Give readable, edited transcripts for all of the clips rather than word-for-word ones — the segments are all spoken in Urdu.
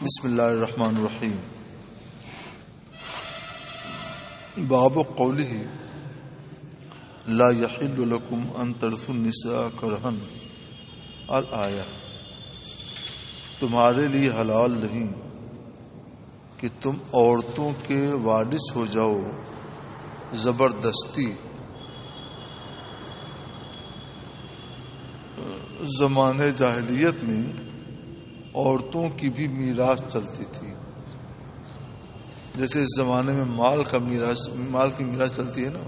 بسم اللہ الرحمن الرحیم. باب قوله لا يحل لكم ان ترثوا النساء کرہا الآیہ. تمہارے لیے حلال نہیں کہ تم عورتوں کے وارث ہو جاؤ زبردستی. زمانے جاہلیت میں عورتوں کی بھی میراث چلتی تھی. جیسے اس زمانے میں مال کی میراث چلتی ہے نا.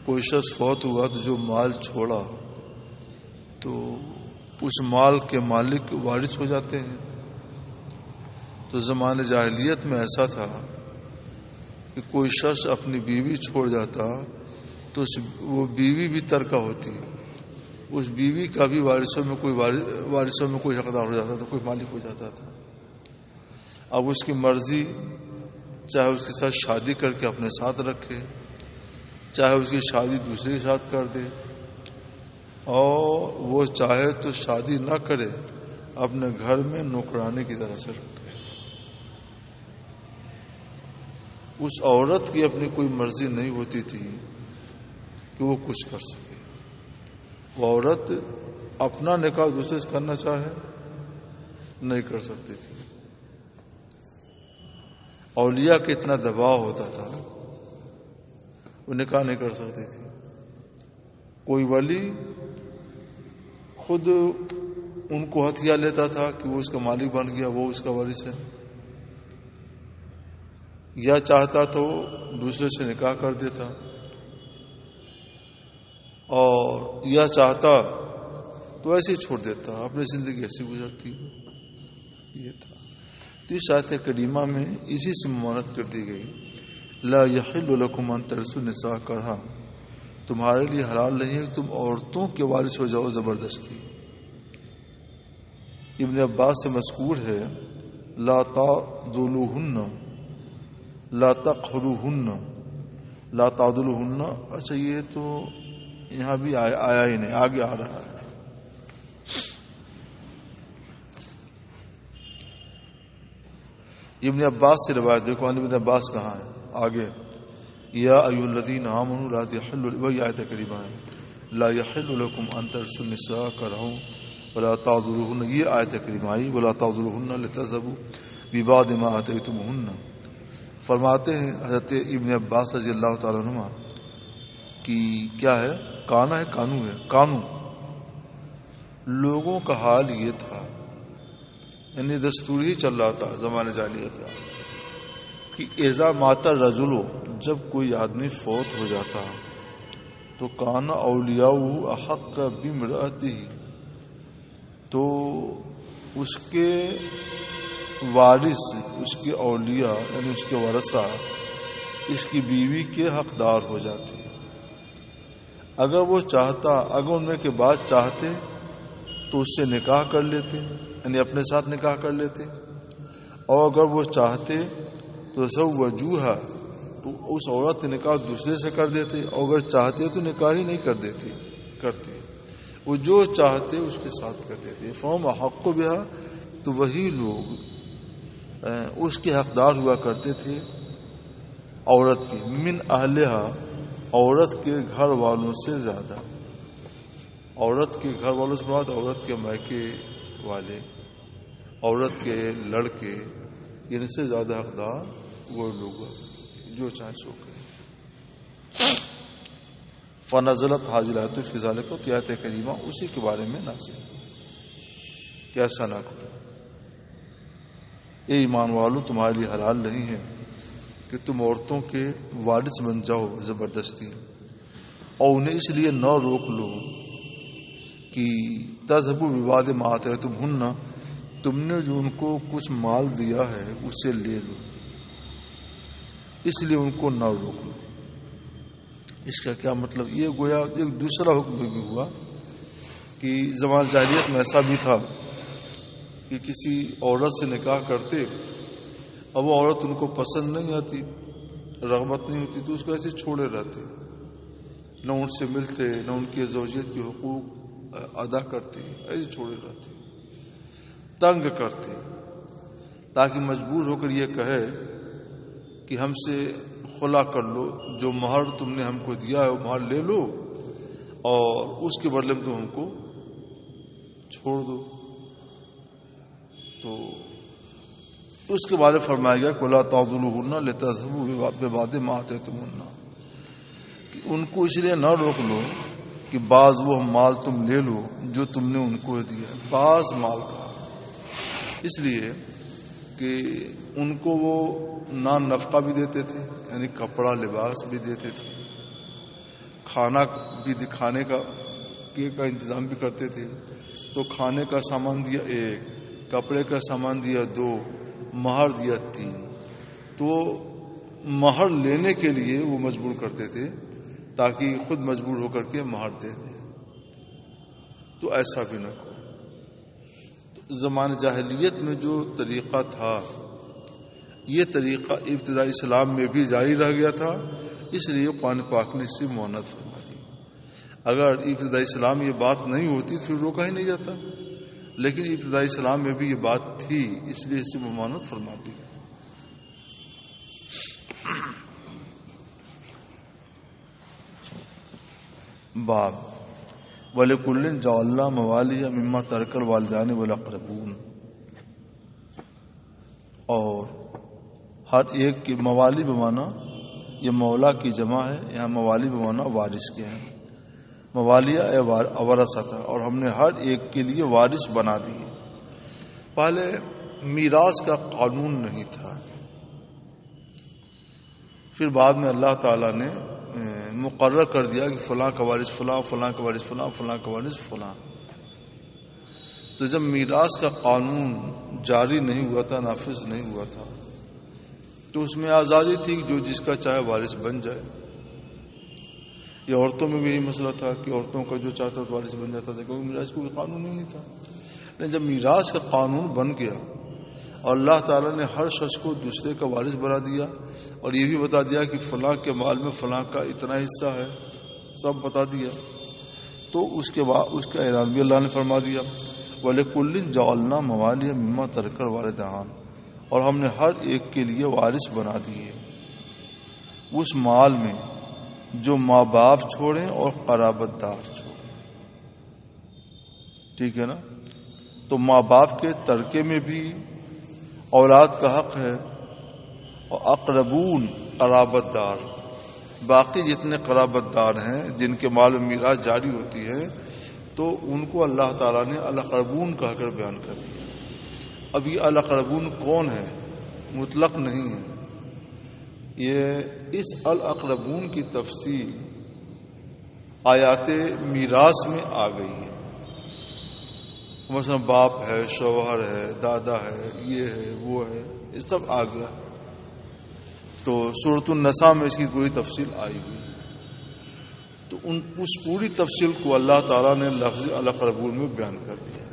کوئی شخص فوت ہوا تو جو مال چھوڑا تو اس مال کے مالک وارث ہو جاتے ہیں. تو زمانے جاہلیت میں ایسا تھا کہ کوئی شخص اپنی بیوی چھوڑ جاتا تو وہ بیوی بھی ترکہ ہوتی. اس بیوی کا بھی وارثوں میں کوئی حقدار ہو جاتا تھا, کوئی مالک ہو جاتا تھا. اب اس کی مرضی, چاہے اس کے ساتھ شادی کر کے اپنے ساتھ رکھے, چاہے اس کی شادی دوسرے کے ساتھ کر دے, اور وہ چاہے تو شادی نہ کرے, اپنے گھر میں نوکرانے کی طرح سے رکھے. اس عورت کی اپنی کوئی مرضی نہیں ہوتی تھی کہ وہ کچھ کر سکے. وہ عورت اپنا نکاح دوسرے سے کرنا چاہے نہیں کر سکتی تھی. اولیاء کا اتنا دباؤ ہوتا تھا, وہ نکاح نہیں کر سکتی تھی. کوئی ولی خود ان کو ہتھیا لیتا تھا کہ وہ اس کا مالک بن گیا, وہ اس کا وارث ہے, یا چاہتا تو دوسرے سے نکاح کر دیتا, اور یا چاہتا تو ایسے ہی چھوڑ دیتا, اپنی زندگی ایسی گزرتی. یہ تھا. تو اس آیت کریمہ میں اسی سے ممانعت کر دی گئی. لا یحل لکم ان ترثوا النساء کرہا, تمہارے لیے حلال نہیں ہے کہ تم عورتوں کے وارث ہو جاؤ زبردستی. ابن عباس سے مذکور ہے لا تعضلوہن لا تقہروہن لا تعضلوہن. اچھا, یہ تو یہاں بھی آیا ہی نہیں, آگے آ رہا ہے. ابن عباس سے روایت دیکھو, ابن عباس کہاں ہے آگے. یا ایھا الذین آمنوا لا تحلوا, وہی آیت کریمہ ہے لا یحل لکم ان ترثوا النساء کرہا ولا تعضلوہن. یہ آیت کریمہ آئی ولا تعضلوہن لتذهبوا ببعض ما آتیتموہن. فرماتے ہیں حضرت ابن عباس رضی اللہ تعالیٰ عنہ کہ کیا ہے, کانا ہے, کانو ہے. کانو لوگوں کا حال یہ تھا, یعنی دستور ہی چل رہا تھا زمانے جاہلیت کا, کہ اذا مات الرجل, جب کوئی آدمی فوت ہو جاتا تو کانا اولیاؤہ احق بامرأتہ, تو اس کے وارث, اس کے اولیاء یعنی اس کے ورثہ اس کی بیوی کے حقدار ہو جاتے. اگر وہ چاہتا, اگر ان میں کے بعد چاہتے تو اس سے نکاح کر لیتے, یعنی اپنے ساتھ نکاح کر لیتے, اور اگر وہ چاہتے تو زوجوہا, تو اس عورت کے نکاح دوسرے سے کر دیتے, اور اگر چاہتے تو نکاح ہی نہیں کرتے, وہ جو چاہتے اس کے ساتھ کر دیتے. فہم احق بہا, تو وہی لوگ اس کے حقدار ہوا کرتے تھے عورت کی. من اہلہا, عورت کے گھر والوں سے زیادہ. عورت کے گھر والوں سے مراد عورت کے میکے والے, عورت کے لڑکے, ان سے زیادہ حقدار وہ لوگ جو چاہیں سو کریں. فنزلت حاضر آیت فی ذالک, تو آیت کریمہ اسی کے بارے میں نازل کہ ایسا نہ کرو. اے ایمان والو, تمہارے لیے حلال نہیں ہے کہ تم عورتوں کے وارث بن جاؤ زبردستی, اور انہیں اس لیے نہ روک لو کہ تذهبوا ببعض ما آتیتموہن, تم نے جو ان کو کچھ مال دیا ہے اس سے لے لو, اس لیے ان کو نہ روک لو. اس کا کیا مطلب, یہ گویا ایک دوسرا حکم بھی ہوا کہ زمان جاہلیت میں ایسا بھی تھا کہ کسی عورت سے نکاح کرتے, اب وہ عورت ان کو پسند نہیں آتی, رغبت نہیں ہوتی, تو اس کو ایسے چھوڑے رہتے, نہ ان سے ملتے, نہ ان کی زوجیت کے حقوق ادا کرتے, ایسے چھوڑے رہتے, تنگ کرتے. تاکہ مجبور ہو کر یہ کہے کہ ہم سے خلا کر لو، جو مہر تم نے ہم کو دیا ہے وہ مہر لے لو اور اس کے بدلے میں تم ہم کو چھوڑ دو۔ تو اس کے بارے فرمایا گیا کہ لا تعضلوهن لتذهبوا ببعض ما آتيتموهن، کہ ان کو اس لیے نہ روک لو کہ بعض وہ مال تم لے لو جو تم نے ان کو دیا۔ بعض مال کا اس لیے کہ ان کو وہ نان نفقہ بھی دیتے تھے، یعنی کپڑا لباس بھی دیتے تھے، کھانا بھی کھانے کا انتظام بھی کرتے تھے۔ تو کھانے کا سامان دیا 1، کپڑے کا سامان دیا 2، مہر دیا 3۔ تو مہر لینے کے لیے وہ مجبور کرتے تھے تاکہ خود مجبور ہو کر کے مہر دے دیں۔ تو ایسا بھی نہ کرو۔ زمانہ جاہلیت میں جو طریقہ تھا یہ طریقہ ابتدائی اسلام میں بھی جاری رہ گیا تھا، اس لیے قرآن پاک نے اس سے معاونت فرما دی۔ اگر ابتدائی اسلام یہ بات نہیں ہوتی پھر روکا ہی نہیں جاتا، لیکن ابتدائی اسلام میں بھی یہ بات تھی، اس لیے اس سے معاونت فرما دی۔ باب وَلِكُلٍّ جَعَلْنَا مَوَالِيَ مِمَّا تَرَكَ الْوَالِدَانِ وَالْأَقْرَبُونَ، اور ہر ایک کی موالی بمانا، یہ مولا کی جمع ہے، یہاں موالی بمانا وارث کے ہیں۔ موالیہ ورثہ، اور ہم نے ہر ایک کے لیے وارث بنا دیے۔ پہلے میراث کا قانون نہیں تھا، پھر بعد میں اللہ تعالیٰ نے مقرر کر دیا کہ فلاں کا وارث فلاں، فلاں کا وارث فلاں، فلاں کا وارث فلاں۔ تو جب میراث کا قانون جاری نہیں ہوا تھا، نافذ نہیں ہوا تھا، تو اس میں آزادی تھی کہ جو جس کا چاہے وارث بن جائے۔ یہ عورتوں میں بھی یہی مسئلہ تھا کہ عورتوں کا جو چاہتا تھا وارث بن جاتا تھا، کیونکہ میراث کوئی قانون نہیں تھا۔ لیکن جب میراث کا قانون بن گیا اور اللہ تعالیٰ نے ہر شخص کو دوسرے کا وارث بنا دیا اور یہ بھی بتا دیا کہ فلاں کے مال میں فلاں کا اتنا حصہ ہے، سب بتا دیا، تو اس کے بعد اس کا اعلان بھی اللہ نے فرما دیا وَلِكُلٍّ جَعَلْنَا مَوَالِيَ مِمَّا تَرَكَ الْوَالِدَانِ، اور ہم نے ہر ایک کے لیے وارث بنا دیے اس مال میں جو ماں باپ چھوڑیں اور قرابت دار چھوڑیں۔ ٹھیک ہے نا؟ تو ماں باپ کے ترکے میں بھی اولاد کا حق ہے، اور اقربون قرابت دار، باقی جتنے قرابت دار ہیں جن کے مال میں میراث جاری ہوتی ہے تو ان کو اللہ تعالیٰ نے الاقربون کہہ کر بیان کر دیا۔ اب یہ الاقربون کون ہے؟ مطلق نہیں ہے، یہ اس الاقربون کی تفصیل آیات میراث میں آ گئی ہے۔ مثلا باپ ہے، شوہر ہے، دادا ہے، یہ ہے، وہ ہے، یہ سب آ گیا۔ تو سورۃ النساء میں اس کی پوری تفصیل آئی ہوئی، تو اس پوری تفصیل کو اللہ تعالیٰ نے لفظ الاقربون میں بیان کر دیا۔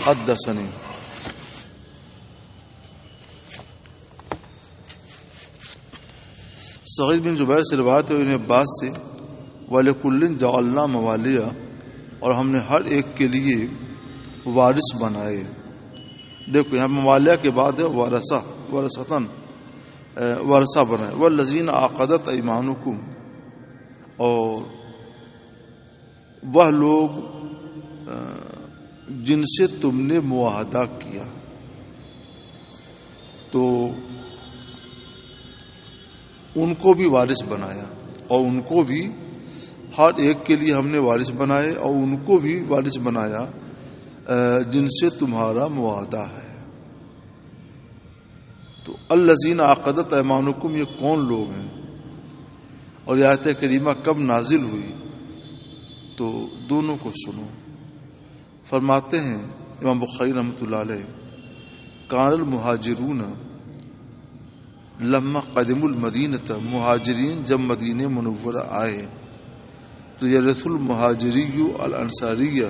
حدثنی سعید بن جبیر سے روایت ہے ابن عباس سے وَلِكُلٍّ جَعَلْنَا مَوَالِيَ، اور ہم نے ہر ایک کے لیے وارث بنائے۔ دیکھو یہاں موالیہ کے بعد ہے ورثہ بنائے، وَالَّذِينَ عَقَدَتْ أَيْمَانُكُمْ، اور وہ لوگ جن سے تم نے معاہدہ کیا، تو ان کو بھی وارث بنایا، اور ان کو بھی ہر ایک کے لیے ہم نے وارث بنائے اور ان کو بھی وارث بنایا جن سے تمہارا معاہدہ ہے۔ تو الذین عقدت ایمانکم، یہ کون لوگ ہیں اور یہ آیت کریمہ کب نازل ہوئی؟ تو دونوں کو سنو۔ فرماتے ہیں امام بخاری رحمۃ اللہ علیہ، کان المہاجرون لما قدموا المدینہ، مہاجرین جب مدینہ منورہ آئے تو یرث المہاجری الانصاریہ،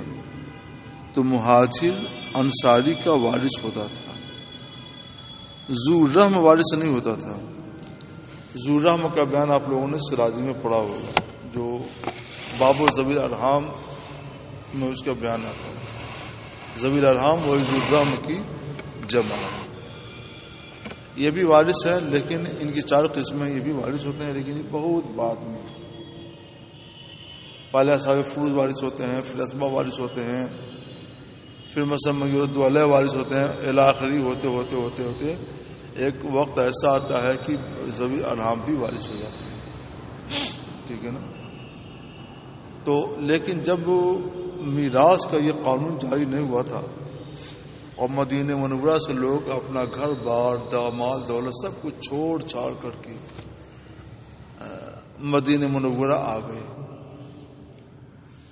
تو مہاجر انصاری کا وارث ہوتا تھا، ذو رحم وارث نہیں ہوتا تھا۔ ذو رحم کا بیان آپ لوگوں نے سراجی میں پڑھا ہوگا، جو باب و ذوی الارحام میں اس کا بیان آتا ہے۔ ذوی الارحام و ذو الرحم کی جمع ہے. یہ بھی وارث ہیں لیکن ان کی 4 قسمیں. یہ بھی وارث ہوتے ہیں لیکن یہ بہت بعد میں. پہلے اصحاب فروض وارث ہوتے ہیں، پھر اسباب وارث ہوتے ہیں، پھر مثلا یرد علیہ وارث ہوتے ہیں. الی آخری ہوتے ہوتے ہوتے ہوتے ایک وقت ایسا آتا ہے کہ ذوی الارحام بھی وارث ہو جاتے ہیں. ٹھیک ہے نا. تو لیکن جب میراث کا یہ قانون جاری نہیں ہوا تھا اور مدینہ منورہ سے لوگ اپنا گھر بار داماد دولت سب کچھ چھوڑ چھاڑ کر کے مدینہ منورہ آ گئے،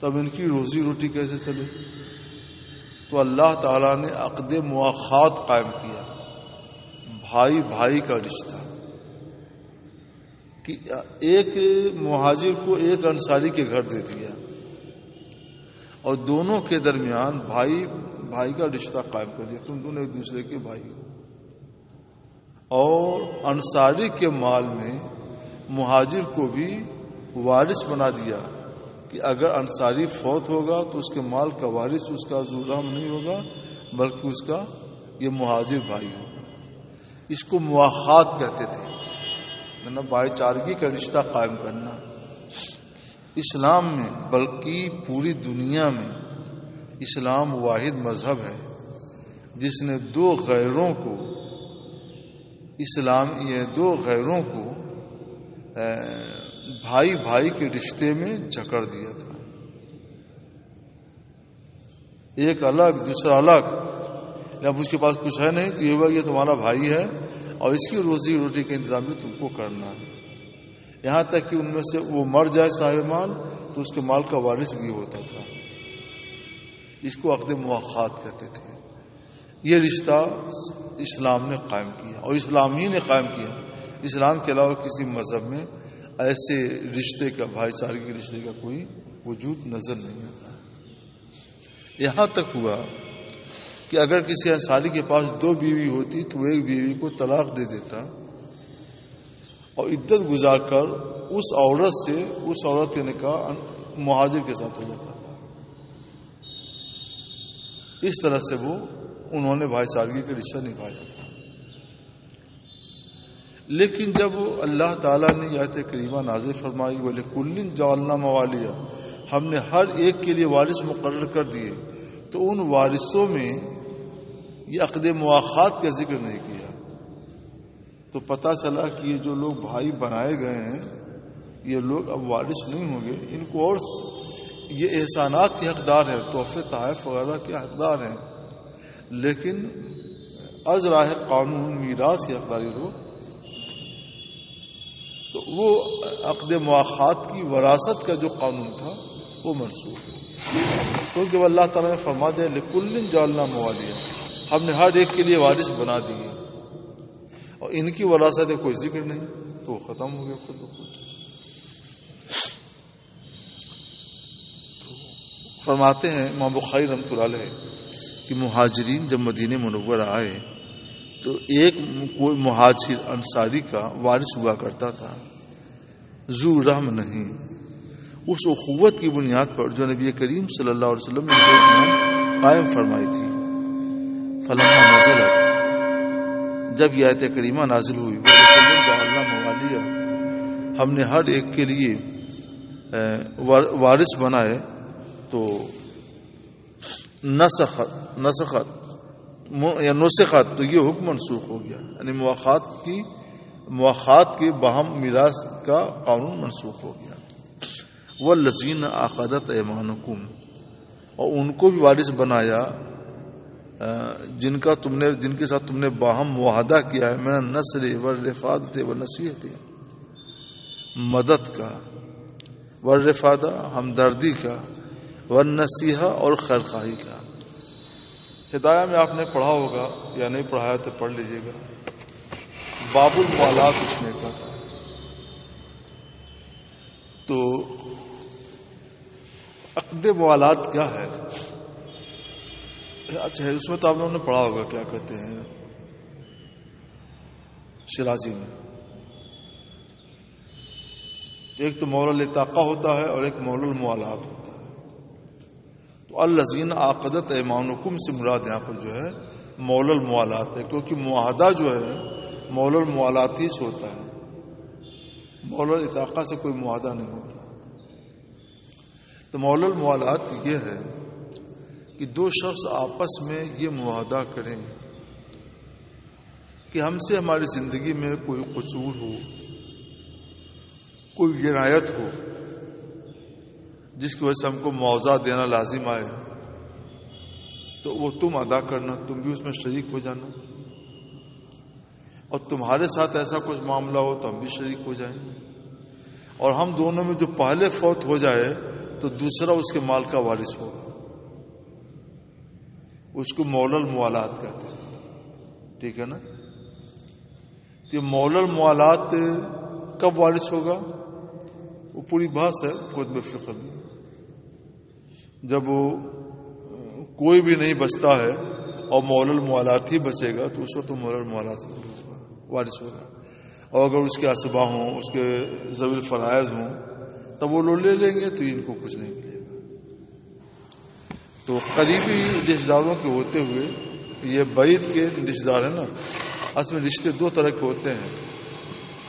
تب ان کی روزی روٹی کیسے چلے؟ تو اللہ تعالیٰ نے عقد مواخات قائم کیا، بھائی بھائی کا رشتہ، کہ ایک مہاجر کو ایک انصاری کے گھر دے دیا اور دونوں کے درمیان بھائی بھائی کا رشتہ قائم کر دیا. تم دونوں ایک دوسرے کے بھائی ہو. اور انصاری کے مال میں مہاجر کو بھی وارث بنا دیا کہ اگر انصاری فوت ہوگا تو اس کے مال کا وارث اس کا ذو الرحم نہیں ہوگا بلکہ اس کا یہ مہاجر بھائی ہوگا. اس کو مواخات کہتے تھے، بھائی چارگی کا رشتہ قائم کرنا. اسلام میں بلکہ پوری دنیا میں اسلام واحد مذہب ہے جس نے دو غیروں کو بھائی بھائی کے رشتے میں جکڑ دیا تھا. ایک الگ دوسرا الگ. جب اس کے پاس کچھ ہے نہیں تو یہ تمہارا بھائی ہے اور اس کی روزی روٹی کا انتظام بھی تم کو کرنا ہے. یہاں تک کہ ان میں سے وہ مر جائے صاحب مال تو اس کے مال کا وارث بھی ہوتا تھا. اس کو عقد مواخات کہتے تھے. یہ رشتہ اسلام نے قائم کیا اور اسلام ہی نے قائم کیا. اسلام کے علاوہ کسی مذہب میں ایسے رشتے کا، بھائی چارگی کے رشتے کا کوئی وجود نظر نہیں آتا. یہاں تک ہوا کہ اگر کسی انصاری کے پاس 2 بیوی ہوتی تو ایک بیوی کو طلاق دے دیتا اور عدت گزار کر اس عورت کے نکاح مہاجر کے ساتھ ہو جاتا. اس طرح سے انہوں نے بھائی چارگی کا رشتہ نبھایا تھا. لیکن جب اللہ تعالیٰ نے آیت کریمہ نازل فرمائی وَلِكُلٍّ جَعَلْنَا مَوَالِيَ، ہم نے ہر ایک کے لیے وارث مقرر کر دیے، تو ان وارثوں میں یہ عقد مواخات کا ذکر نہیں کیا. تو پتہ چلا کہ یہ جو لوگ بھائی بنائے گئے ہیں یہ لوگ اب وارث نہیں ہوں گے. ان کو اور یہ احسانات کے حقدار ہیں، تحفے تحائف وغیرہ کے حقدار ہیں، لیکن از راہ قانون میراث کے حقداری لوگ. تو وہ عقد مواخات کی وراثت کا جو قانون تھا وہ منسوخ ہے، کیونکہ اللہ تعالیٰ نے فرما دیا لِكُلٍّ جَعَلْنَا مَوَالِيَ، ہم نے ہر ایک کے لیے وارث بنا دیے اور ان کی وراثت کا کوئی ذکر نہیں، تو وہ ختم ہو گیا خود بخود. فرماتے ہیں امام بخاری رحمۃ اللہ علیہ کہ مہاجرین جب مدینہ منورہ آئے تو ایک کوئی مہاجر انصاری کا وارث ہوا کرتا تھا، ذو رحم نہیں. اس اخوت کی بنیاد پر جو نبی کریم صلی اللہ علیہ وسلم نے قائم فرمائی تھی. فلما نزلت، جب یہ آیت کریمہ نازل ہوئی جعلنا موالیہ، ہم نے ہر ایک کے لیے وارث بنائے، تو نسخت یا نسخت، تو یہ حکم منسوخ ہو گیا، یعنی مواخات کے باہم میراث کا قانون منسوخ ہو گیا. والذین عقدت ایمانکم، اور ان کو بھی وارث بنایا جن کے ساتھ تم نے باہم معاہدہ کیا ہے، من النصر والرفادۃ والنصیحۃ، مدد کا، والرفادہ ہمدردی کا، والنصیحہ اور خیرخواہی کا. ہدایہ میں آپ نے پڑھا ہوگا یا نہیں پڑھایا تو پڑھ لیجئے گا، باب الموالات اس میں کا تھا. تو عقد موالات کیا ہے؟ اچھا اس میں تو آپ لوگوں نے پڑھا ہوگا کیا کہتے ہیں شرازی میں. ایک تو مولا الاتاقہ ہوتا ہے اور ایک مولا الموالات ہوتا ہے. تو الذین عقدت ایمانکم سے مراد یہاں پر جو ہے مولا الموالات ہے، کیونکہ معاہدہ جو ہے مولا الموالات ہی سے ہوتا ہے، مولا الاتاقہ سے کوئی معاہدہ نہیں ہوتا۔ تو مولا الموالات یہ ہے کہ دو شخص آپس میں یہ معاہدہ کریں کہ ہم سے ہماری زندگی میں کوئی قصور ہو، کوئی جنایت ہو جس کی وجہ سے ہم کو معاوضہ دینا لازم آئے، تو وہ تم ادا کرنا، تم بھی اس میں شریک ہو جانا، اور تمہارے ساتھ ایسا کچھ معاملہ ہو تو ہم بھی شریک ہو جائیں، اور ہم دونوں میں جو پہلے فوت ہو جائے تو دوسرا اس کے مال کا وارث ہوگا۔ اس کو مولا الموالات کہتے تھے، ٹھیک ہے نا؟ تو یہ مولا الموالات کب وارث ہوگا؟ وہ پوری بحث ہے کتب فقہ میں۔ جب وہ کوئی بھی نہیں بچتا ہے اور مولا الموالات ہی بچے گا تو اس وقت مولا الموالات وارث ہوگا، اور اگر اس کے اسبا ہوں، اس کے ذوی الفرائض ہوں، تب وہ لوگ لے لیں گے تو ان کو کچھ نہیں ملے گا۔ تو قریبی رشتہ داروں کے ہوتے ہوئے یہ بعید کے رشتہ دار ہیں نا، اصل میں رشتے دو طرح کے ہوتے ہیں،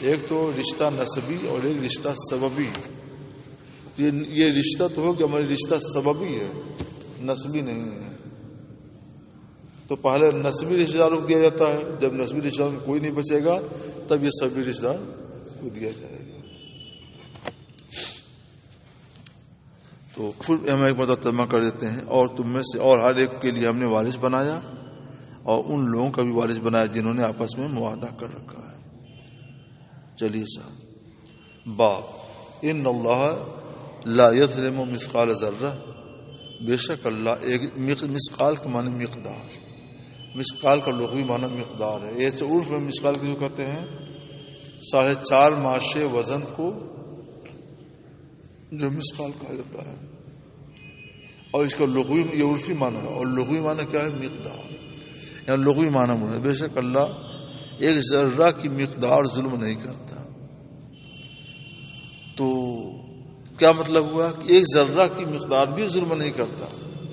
ایک تو رشتہ نسبی اور ایک رشتہ سببی۔ تو یہ رشتہ تو ہو کہ ہمارا رشتہ سببی ہے، نسبی نہیں ہے۔ تو پہلے نسبی رشتہ داروں کو دیا جاتا ہے، جب نسبی رشتہ داروں کو کوئی نہیں بچے گا تب یہ سبھی رشتہ دار کو دیا جائے گا۔ تو پھر ہم ایک بار ترجمہ کر دیتے ہیں، اور تم میں سے اور ہر ایک کے لیے ہم نے وارث بنایا، اور ان لوگوں کا بھی وارث بنایا جنہوں نے آپس میں معاہدہ کر رکھا ہے۔ چلیے صاحب، باب ان اللہ لا یظلم مثقال ذرہ، بے شک اللہ ایک مثقال کا معنی مقدار، مثقال کا لغوی معنی مقدار ہے۔ ایسے عرف میں مثقال کیوں کہتے ہیں؟ 4.5 ماشے وزن کو جو مثقال کہا جاتا ہے، اور اس کا لغوی یہ عرفی معنی ہے، اور لغوی معنی کیا ہے؟ مقدار۔ یہاں لغوی معنی ہے بے شک اللہ ایک ذرہ کی مقدار ظلم نہیں کرتا۔ تو کیا مطلب ہوا کہ ایک ذرہ کی مقدار بھی ظلم نہیں کرتا،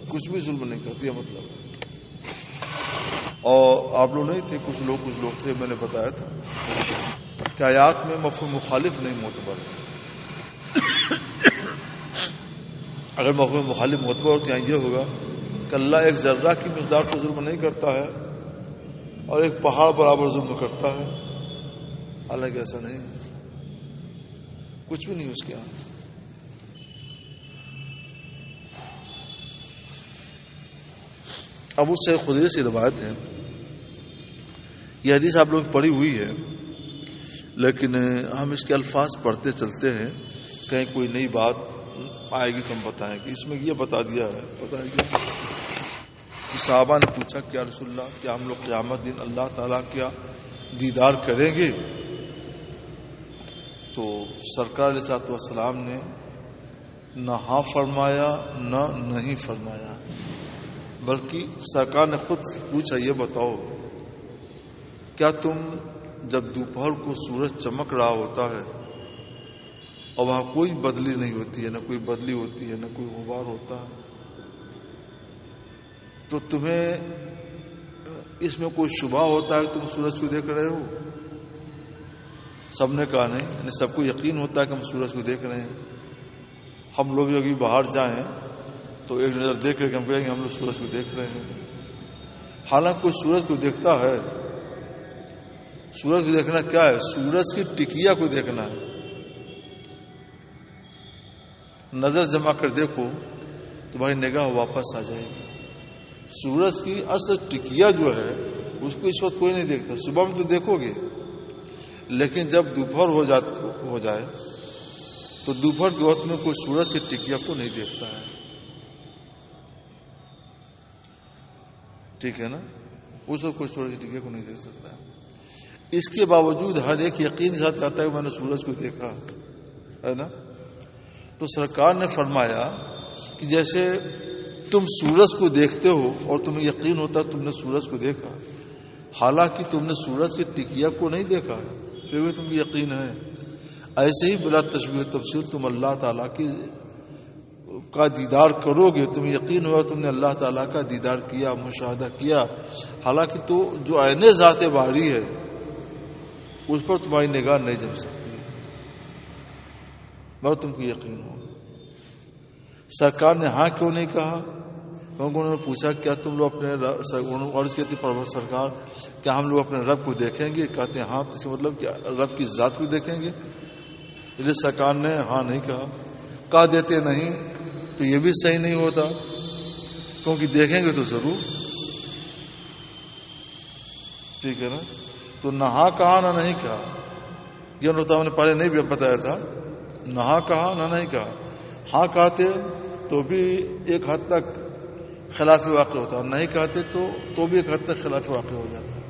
کچھ بھی ظلم نہیں کرتی، یہ مطلب ہے۔ اور آپ لوگ نہیں تھے، کچھ لوگ تھے، میں نے بتایا تھا کہ آیات میں مفہوم مخالف نہیں معتبر ہے۔ اگر مفہوم مخالف معتبر ہو تو یہاں یہ ہوگا کہ اللہ ایک ذرہ کی مقدار تو ظلم نہیں کرتا ہے اور ایک پہاڑ برابر ظلم کرتا ہے، حالانکہ ایسا نہیں ہے، کچھ بھی نہیں اس کے یہاں۔ ابو سعید خدری سے روایت ہے، یہ حدیث آپ لوگ پڑھی ہوئی ہے، لیکن ہم اس کے الفاظ پڑھتے چلتے ہیں، کہیں کوئی نئی بات آئے گی تو ہم بتائیں گے۔ اس میں یہ بتا دیا ہے، بتائیں گے کہ صحابہ نے پوچھا کہ یا رسول اللہ، کیا ہم لوگ قیامت دن اللہ تعالیٰ کیا دیدار کریں گے؟ تو سرکار علیہ الصلوۃ والسلام نے نہ ہاں فرمایا نہ نہیں فرمایا، بلکہ سرکار نے خود پوچھا یہ بتاؤ کیا تم جب دوپہر کو سورج چمک رہا ہوتا ہے اور وہاں کوئی بدلی نہیں ہوتی ہے، نہ کوئی بدلی ہوتی ہے، نہ کوئی غبار ہوتا ہے، تو تمہیں اس میں کوئی شبہ ہوتا ہے تم سورج کو دیکھ رہے ہو؟ سب نے کہا نہیں، یعنی سب کو یقین ہوتا ہے کہ ہم سورج کو دیکھ رہے ہیں۔ ہم لوگ بھی باہر جائیں تو ایک نظر دیکھ کر کے ہم کہیں گے ہم لوگ سورج کو دیکھ رہے ہیں، حالانکہ کوئی سورج کو دیکھتا ہے۔ سورج کو دیکھنا کیا ہے؟ سورج کی ٹکیا کو دیکھنا ہے۔ نظر جما کر دیکھو تو بھائی نگاہ واپس آ جائے گی۔ سورج کی اصل ٹکیا جو ہے اس کو اس وقت کوئی نہیں دیکھتا، صبح میں تو دیکھو گے، لیکن جب دوپہر ہو جائے تو دوپہر کے وقت میں کوئی سورج کی ٹکیا کو نہیں دیکھتا ہے، ٹھیک ہے نا؟ اس وقت کوئی سورج کی ٹکیا کو نہیں دیکھ سکتا ہے۔ اس کے باوجود ہر ایک یقین کے ساتھ کہتا ہے کہ میں نے سورج کو دیکھا ہے نا۔ تو سرکار نے فرمایا کہ جیسے تم سورج کو دیکھتے ہو اور تمہیں یقین ہوتا ہے تم نے سورج کو دیکھا، حالانکہ تم نے سورج کی ٹکیا کو نہیں دیکھا پھر بھی تم کو یقین ہے، ایسے ہی بلا تشبیہ و تفصیل تم اللہ تعالیٰ کی کا دیدار کرو گے، تمہیں یقین ہوا تم نے اللہ تعالیٰ کا دیدار کیا، مشاہدہ کیا، حالانکہ تو جو عین ذات باری ہے اس پر تمہاری نگاہ نہیں جم سکتی، مگر تم کو یقین ہو۔ سرکار نے ہاں کیوں نہیں کہا؟ کیونکہ انہوں نے پوچھا کیا تم لوگ اپنے عرض کی تھی پرور سرکار کیا ہم لوگ اپنے رب کو دیکھیں گے؟ کہتے ہیں ہاں، تو اس کا مطلب کہ رب کی ذات کو دیکھیں گے؟ اس لیے سرکار نے ہاں نہیں کہا۔ کہا دیتے نہیں تو یہ بھی صحیح نہیں ہوتا، کیونکہ دیکھیں گے تو ضرور، ٹھیک ہے نا؟ تو نہ ہاں کہا نہ نہیں کہا، یہ نقطہ میں نے پہلے نہیں بھی بتایا تھا، نہ ہاں کہا نہ نہیں کہا۔ ہاں کہتے تو بھی ایک حد تک خلاف واقع ہوتا، اور نہیں کہتے تو بھی ایک حد تک خلاف واقع ہو جاتا،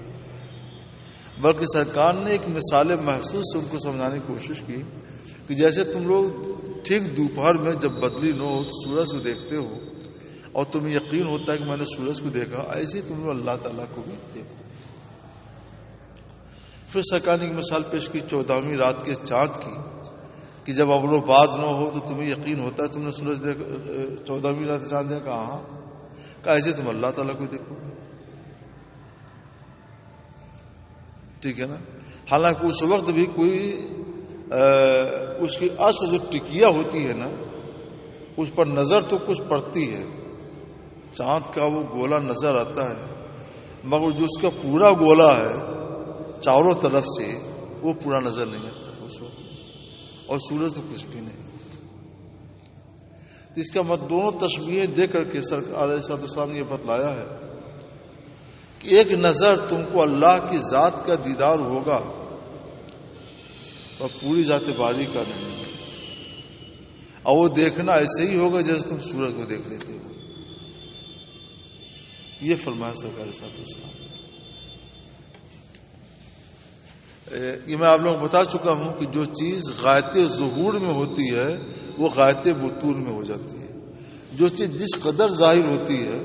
بلکہ سرکار نے ایک مثال محسوس سے ان کو سمجھانے کی کوشش کی کہ جیسے تم لوگ ٹھیک دوپہر میں جب بدلی نہ ہو تو سورج کو دیکھتے ہو اور تمہیں یقین ہوتا ہے کہ میں نے سورج کو دیکھا، ایسے ہی تم لوگ اللہ تعالیٰ کو بھی دیکھو۔ پھر سرکار نے ایک مثال پیش کی 14ویں رات کے چاند کی کہ جب اول و بعد نہ ہو تو تمہیں یقین ہوتا ہے تم نے سورج دیکھا، 14ویں رات چاند دیکھا، ہاں، کہ ایسے تم اللہ تعالیٰ کو دیکھو، ٹھیک ہے نا؟ حالانکہ اس وقت بھی کوئی اس کی اصل جو ٹکیا ہوتی ہے نا اس پر نظر تو کچھ پڑتی ہے، چاند کا وہ گولا نظر آتا ہے، مگر جو اس کا پورا گولا ہے چاروں طرف سے وہ پورا نظر نہیں آتا اس وقت، اور سورج تو کچھ بھی نہیں۔ تو اس کا دونوں تشبیہیں دے کر کے سرکار علیہ السلام نے یہ بتلایا ہے کہ ایک نظر تم کو اللہ کی ذات کا دیدار ہوگا اور پوری ذات باری کا نہیں، اور وہ دیکھنا ایسے ہی ہوگا جیسے تم سورج کو دیکھ لیتے ہو، یہ فرمایا سرکار علیہ السلام۔ یہ میں آپ لوگوں کو بتا چکا ہوں کہ جو چیز غایت ظہور میں ہوتی ہے وہ غایت بطون میں ہو جاتی ہے، جو چیز جس قدر ظاہر ہوتی ہے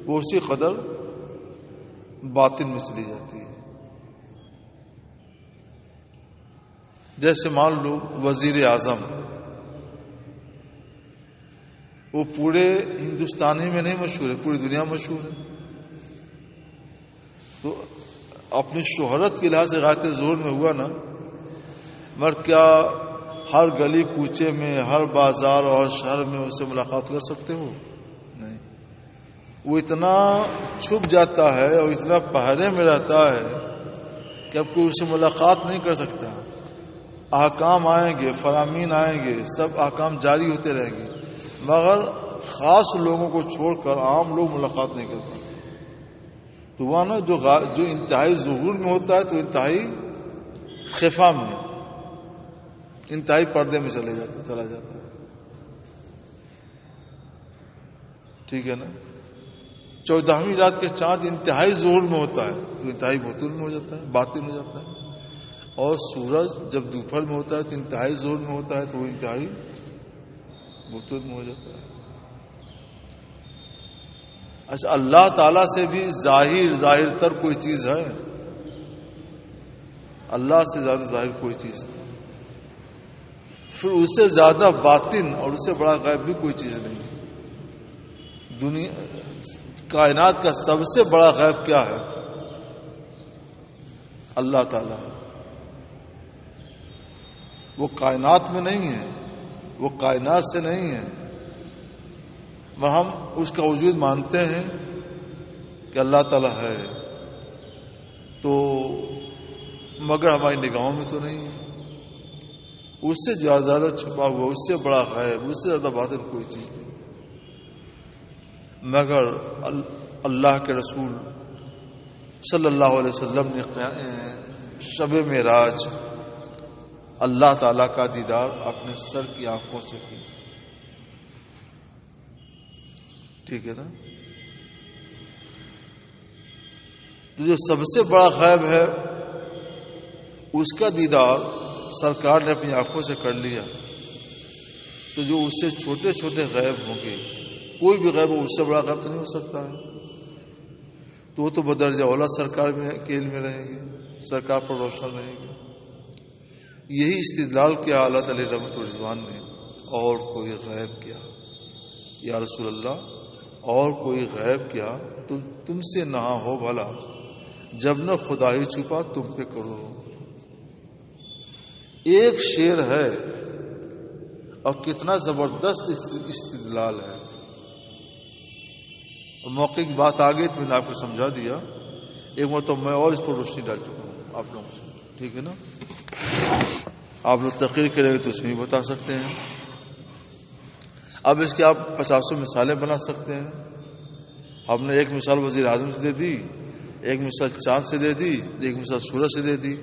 وہ اسی قدر باطن میں چلی جاتی ہے۔ جیسے مان لو وزیر اعظم، وہ پورے ہندوستان ہی میں نہیں مشہور ہے، پوری دنیا مشہور ہے، تو اپنی شہرت کے لحاظ سے غایت ظہور میں ہوا نا، مگر کیا ہر گلی کوچے میں، ہر بازار اور شہر میں اس سے ملاقات کر سکتے ہو؟ نہیں، وہ اتنا چھپ جاتا ہے اور اتنا پہرے میں رہتا ہے کہ اب کوئی اس سے ملاقات نہیں کر سکتا۔ احکام آئیں گے، فرامین آئیں گے، سب احکام جاری ہوتے رہیں گے، مگر خاص لوگوں کو چھوڑ کر عام لوگ ملاقات نہیں کر پاتے۔ تو وہ نا جو انتہائی ظہور میں ہوتا ہے تو انتہائی خفا میں، انتہائی پردے میں چلا جاتا ہے، ٹھیک ہے نا؟ 14ویں رات کے چاند انتہائی ظہور میں ہوتا ہے تو انتہائی بطون میں ہو جاتا ہے، باطن ہو جاتا ہے، اور سورج جب دوپہر میں ہوتا ہے تو انتہائی ظہور میں ہوتا ہے تو وہ انتہائی بطون میں ہو جاتا ہے۔ اچھا، اللہ تعالیٰ سے بھی ظاہر تر کوئی چیز ہے؟ اللہ سے زیادہ ظاہر کوئی چیز نہیں، پھر اس سے زیادہ باطن اور اس سے بڑا غیب بھی کوئی چیز نہیں۔ دنیا کائنات کا سب سے بڑا غیب کیا ہے؟ اللہ تعالیٰ۔ وہ کائنات میں نہیں ہے، وہ کائنات سے نہیں ہے، مگر ہم اس کا وجود مانتے ہیں کہ اللہ تعالیٰ ہے، تو مگر ہماری نگاہوں میں تو نہیں ہے۔ اس سے زیادہ چھپا ہوا، اس سے بڑا غیب، اس سے زیادہ باطن کوئی چیز نہیں، مگر اللہ کے رسول صلی اللہ علیہ وسلم نے شب معراج اللہ تعالیٰ کا دیدار اپنے سر کی آنکھوں سے کی، ٹھیک ہے نا؟ جو سب سے بڑا غیب ہے اس کا دیدار سرکار نے اپنی آنکھوں سے کر لیا، تو جو اس سے چھوٹے چھوٹے غیب ہوں گے، کوئی بھی غیب اس سے بڑا غیب تو نہیں ہو سکتا ہے، تو وہ تو بدرجہ اولا سرکار کے علم میں رہیں گے، سرکار پر روشن رہیں گے۔ یہی استدلال کیا اللہ تعالی رحمت و رضوان نے، اور کوئی غیب کیا۔ یا رسول اللہ اور کوئی غیب کیا تم سے نہ ہو بھلا، جب نہ خدا ہی چھپا تم پہ کرو۔ ایک شعر ہے اور کتنا زبردست استدلال ہے۔ موقع کی بات آ گئی تو میں نے آپ کو سمجھا دیا، ایک مرتبہ میں اور اس پر روشنی ڈال چکا ہوں آپ لوگوں سے، ٹھیک ہے نا؟ آپ لوگ تقریر کریں گے تو اس میں بھی بتا سکتے ہیں۔ اب اس کے آپ 50 مثالیں بنا سکتے ہیں۔ ہم نے ایک مثال وزیر اعظم سے دے دی، ایک مثال چاند سے دے دی، ایک مثال سورج سے دے دی،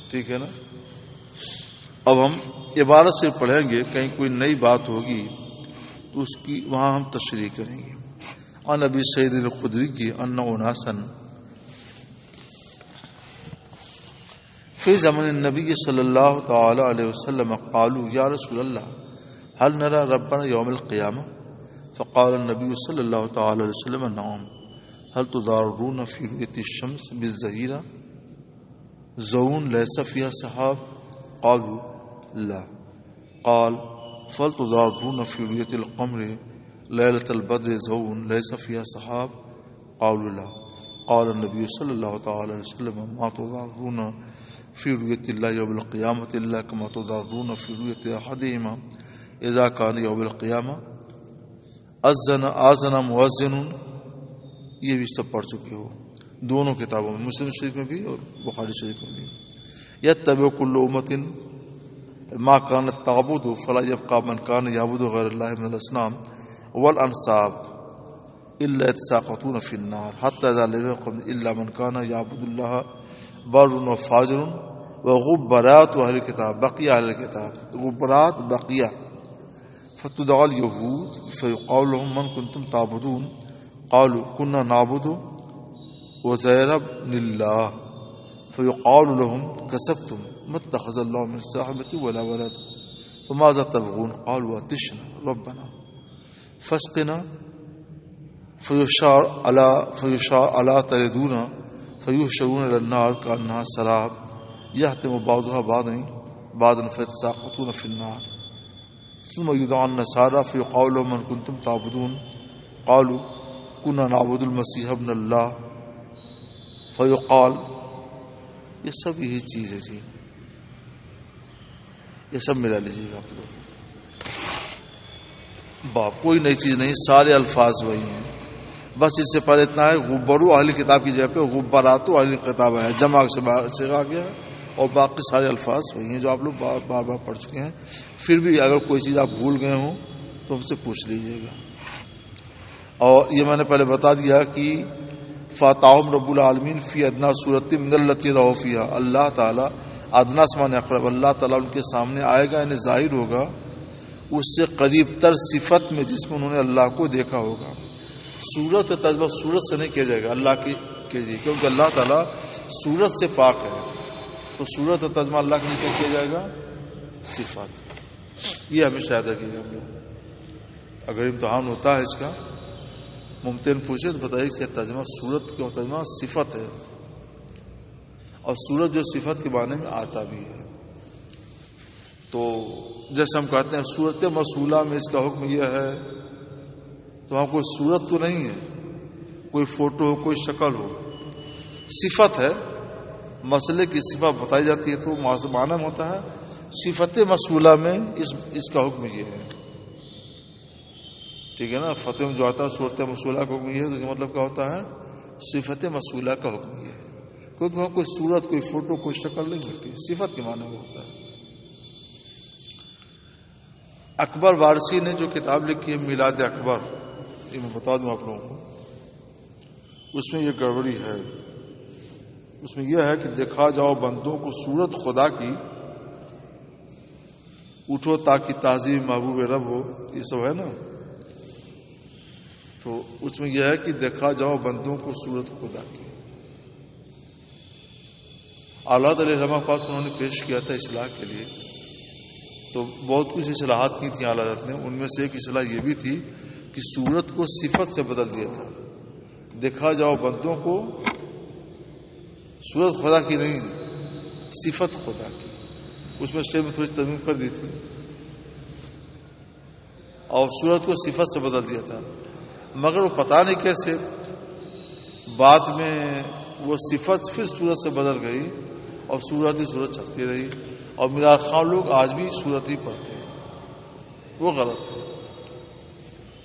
ٹھیک ہے نا؟ اب ہم عبارت سے پڑھیں گے، کہیں کوئی نئی بات ہوگی تو اس کی وہاں ہم تشریح کریں گے۔ عن ابی سعید الخدری کی ان اناسا فی زمن النبی صلی اللہ تعالی علیہ وسلم قالوا یا رسول اللہ هل نرى ربنا يوم القيامة؟ فقال النبي صلى الله تعالى عليه وسلم نعم. هل تضارون في رؤية الشمس بالظهيرة زون ليس فيها سحاب؟ قالوا لا. قال فهل تضارون في رؤية القمر ليلة البدر زون ليس فيها سحاب؟ قالوا لا. قال النبي صلى الله تعالى عليه وسلم ما تضارون في رؤية الله يوم القيامة إلا كما تضارون في رؤية أحدهما اذا کان یوم القیامہ آذن مؤذن، یہ بھی سب پڑھ چکے ہو دونوں کتابوں میں، مسلم شریف میں بھی اور بخاری شریف میں بھی۔ یتبع کل امۃ ما کانت تعبد فلا یبقى من کان یعبد غیر اللہ من الاصنام والانصاب الا يتساقطون في النار حتى اذا لم يبق الا من كان يعبد الله بر وفاجر وغبرات اهل الكتاب بقية اهل الكتاب غبرات بقية فتدعى اليهود فيقال لهم من كنتم تعبدون؟ قالوا كنا نعبد وزير بن الله فيقال لهم كسبتم ما اتخذ الله من صاحبة ولا ولد فماذا تبغون؟ قالوا اتشنا ربنا فاسقنا فيشار على تردون فيحشرون الى النار كأنها سراب يهتم بعضها بعضا فيتساقطون في النار ثم يدعى النصارى فيقال لهم من كنتم تعبدون؟ قالوا كنا نعبد المسيح ابن الله فيقال یہ سب یہی چیز ہے جی، یہ سب ملا لیجیے گا آپ لوگ، باپ کوئی نئی چیز نہیں، سارے الفاظ وہی ہیں، بس اس سے پہلے اتنا ہے غبرو اہل کتاب کی جگہ پہ غبراتو اہل کتاب ہے، جمع سے آ گیا، اور باقی سارے الفاظ وہی ہیں جو آپ لوگ بار بار پڑھ چکے ہیں۔ پھر بھی اگر کوئی چیز آپ بھول گئے ہوں تو ہم سے پوچھ لیجیے گا۔ اور یہ میں نے پہلے بتا دیا کہ فاتحم رب العالمین فی ادنا صورت من التی رہو فیہا، اللہ تعالیٰ ادنا سمان اقرب، اللہ تعالیٰ ان کے سامنے آئے گا، یعنی ظاہر ہوگا اس سے قریب تر صفت میں جس میں انہوں نے اللہ کو دیکھا ہوگا۔ صورت تجربہ صورت سے نہیں کیا جائے گا اللہ کے لیے، کیونکہ اللہ تعالیٰ صورت سے پاک ہے، تو صورت و ترجمہ اللہ کے لیے کیا کیا جائے گا؟ صفات۔ یہ ہمیشہ یاد رکھیے گا ہم لوگ، اگر امتحان ہوتا ہے اس کا ممتحن پوچھے تو بتائیے کہ ترجمہ صورت کا ترجمہ صفت ہے، اور صورت جو صفت کے معنی میں آتا بھی ہے۔ تو جیسے ہم کہتے ہیں صورت مسئولہ میں اس کا حکم یہ ہے، تو وہاں کوئی صورت تو نہیں ہے، کوئی فوٹو ہو، کوئی شکل ہو، صفت ہے، مسئلے کی صفت بتائی جاتی ہے تو معنی میں ہوتا ہے صفت مسئولہ میں اس کا حکم یہ ہے، ٹھیک ہے نا؟ فتح میں جو آتا ہے صورت مسئولہ کا حکم یہ ہے، تو مطلب کیا ہوتا ہے؟ صفت مسئولہ کا حکم یہ ہے، کیونکہ وہاں کوئی صورت، کوئی فوٹو، کوئی شکل نہیں ہوتی، صفت کے معنی میں ہوتا ہے۔ اکبر وارثی نے جو کتاب لکھی ہے میلاد اکبر، یہ میں بتا دوں آپ لوگوں کو، اس میں یہ گڑبڑی ہے، اس میں یہ ہے کہ دیکھا جاؤ بندوں کو صورت خدا کی، اٹھو تاکہ تعظیم محبوب رب ہو، یہ سب ہے نا، تو اس میں یہ ہے کہ دیکھا جاؤ بندوں کو صورت خدا کی۔ اعلیٰ علیہ رحمہ پاس انہوں نے پیش کیا تھا اصلاح کے لیے، تو بہت کچھ اصلاحات کی تھیں اعلیٰ نے، ان میں سے ایک اصلاح یہ بھی تھی کہ صورت کو صفت سے بدل دیا تھا، دیکھا جاؤ بندوں کو صورت خدا کی نہیں، صفت خدا کی، اس میں شعر میں تھوڑی ترمیم کر دی تھی۔ اور صورت کو صفت سے بدل دیا تھا، مگر وہ پتہ نہیں کیسے بعد میں وہ صفت پھر صورت سے بدل گئی اور صورت ہی صورت چلتی رہی، اور میراث خان لوگ آج بھی صورت ہی پڑھتے ہیں، وہ غلط ہے۔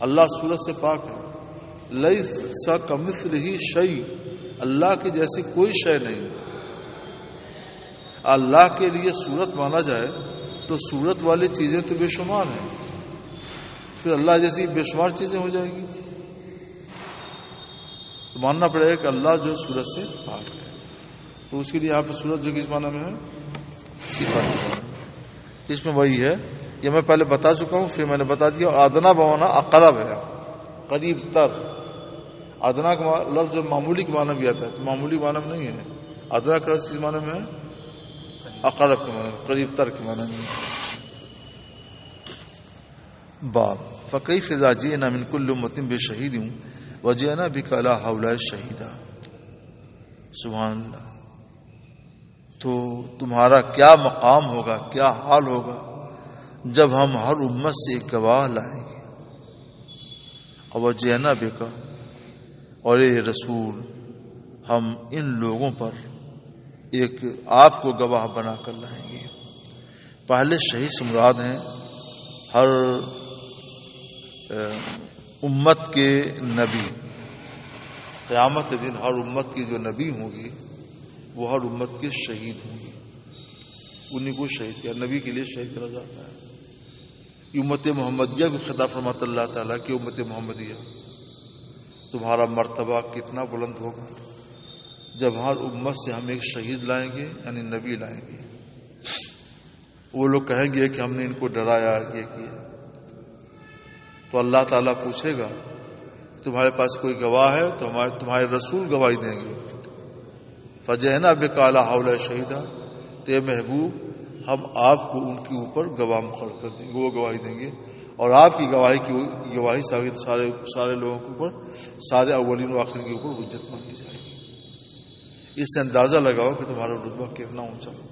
اللہ صورت سے پاک ہے، لیس کمثلہ شیء، اللہ کے جیسی کوئی شے نہیں۔ اللہ کے لیے صورت مانا جائے تو صورت والی چیزیں تو بے شمار ہیں، پھر اللہ جیسی بے شمار چیزیں ہو جائیں گی، تو ماننا پڑے گا کہ اللہ جو صورت سے پاک ہے۔ تو اس کے لیے یہاں پہ صورت جو کس معنی میں ہے؟ صفت، اس میں وہی ہے، یہ میں پہلے بتا چکا ہوں، پھر میں نے بتا دیا۔ اور ادنا بمانا اقرب ہے، قریب تر۔ ادنا کا لفظ جو معمولی کے معنی بھی آتا ہے، تو معمولی معنی میں نہیں ہے، ادنا کا لفظ کس معنی میں ہے؟ اقرب کے معنی، قریب تر کے معنی میں۔ باب فکیف اذا جئنا من کل امۃ بشہید وجئنا بک علی ہؤلاء شہیدا۔ سبحان اللہ۔ تو تمہارا کیا مقام ہوگا، کیا حال ہوگا جب ہم ہر امت سے ایک گواہ لائیں گے، اور وجئنا بک، اور اے رسول ہم ان لوگوں پر ایک آپ کو گواہ بنا کر لائیں گے۔ پہلے شہید سے مراد ہیں ہر امت کے نبی، قیامت کے دن ہر امت کی جو نبی ہوں گی وہ ہر امت کے شہید ہوں گی، انہیں کو شہید کیا، نبی کے لیے شہید کرا جاتا ہے۔ امت محمدیہ کو خطاب فرماتا اللہ تعالیٰ کہ امت محمدیہ تمہارا مرتبہ کتنا بلند ہوگا جب ہر امت سے ہم ایک شہید لائیں گے، یعنی نبی لائیں گے۔ وہ لوگ کہیں گے کہ ہم نے ان کو ڈرایا، یہ کیا، تو اللہ تعالیٰ پوچھے گا تمہارے پاس کوئی گواہ ہے؟ تو تمہارے رسول گواہی دیں گے۔ فجئنا بک علی ہؤلاء شہیدا، تو محبوب ہم آپ کو ان کے اوپر گواہ مقرر کر دیں گے، وہ گواہی دیں گے، اور آپ کی گواہی سارے لوگوں کے اوپر، سارے اولین و آخرین کے اوپر حجت مانی جائے گی۔ اس سے اندازہ لگاؤ کہ تمہارا رتبہ کتنا اونچا ہوگا۔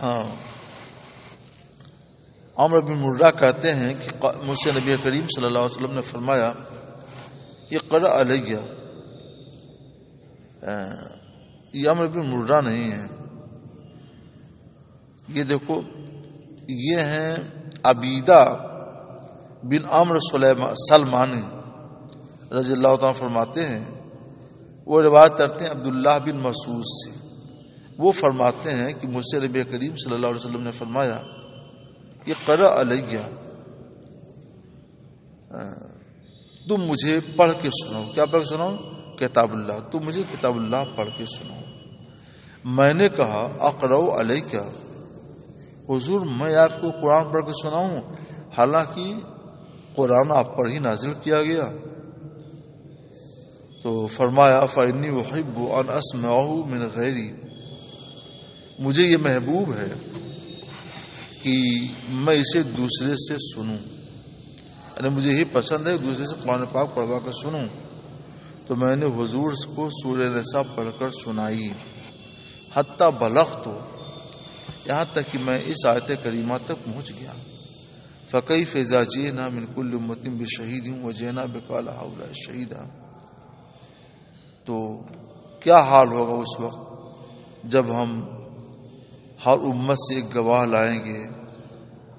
ہاں، عمرو بن مرہ کہتے ہیں کہ مجھ سے نبی کریم صلی اللہ علیہ وسلم نے فرمایا اقرأ علیہ، یہ عمرو بن مرہ نہیں ہے، یہ دیکھو یہ ہیں عبیدہ بن عمرو سلمانی رضی اللہ تعالیٰ فرماتے ہیں، وہ روایت کرتے ہیں عبداللہ بن مسعود سے، وہ فرماتے ہیں کہ مجھ سے نبی کریم صلی اللہ علیہ وسلم نے فرمایا کہ اقرأ علیہ، تم مجھے پڑھ کے سناؤ۔ کیا پڑھ کے سناؤ؟ کتاب اللہ، تم مجھے کتاب اللہ پڑھ کے سناؤ۔ میں نے کہا اقرأ علیک، حضور میں آپ کو قرآن پڑھ کے سناؤں، حالانکہ قرآن آپ پر ہی نازل کیا گیا؟ تو فرمایا فإنی أحب أن أسمعه من غیری، مجھے یہ محبوب ہے کہ میں اسے دوسرے سے سنوں، یعنی مجھے یہ پسند ہے دوسرے سے قرآن پاک پڑھوا کر سنوں۔ تو میں نے حضور کو سورہ نساء پڑھ کر سنائی، حتیٰ بلغت، یہاں تک کہ میں اس آیت کریمہ تک پہنچ گیا، فکیف اذا جئنا من کل امۃ بشہید وجئنا بک علی ہؤلاء شہیدا۔ تو کیا حال ہوگا اس وقت جب ہم ہر امت سے ایک گواہ لائیں گے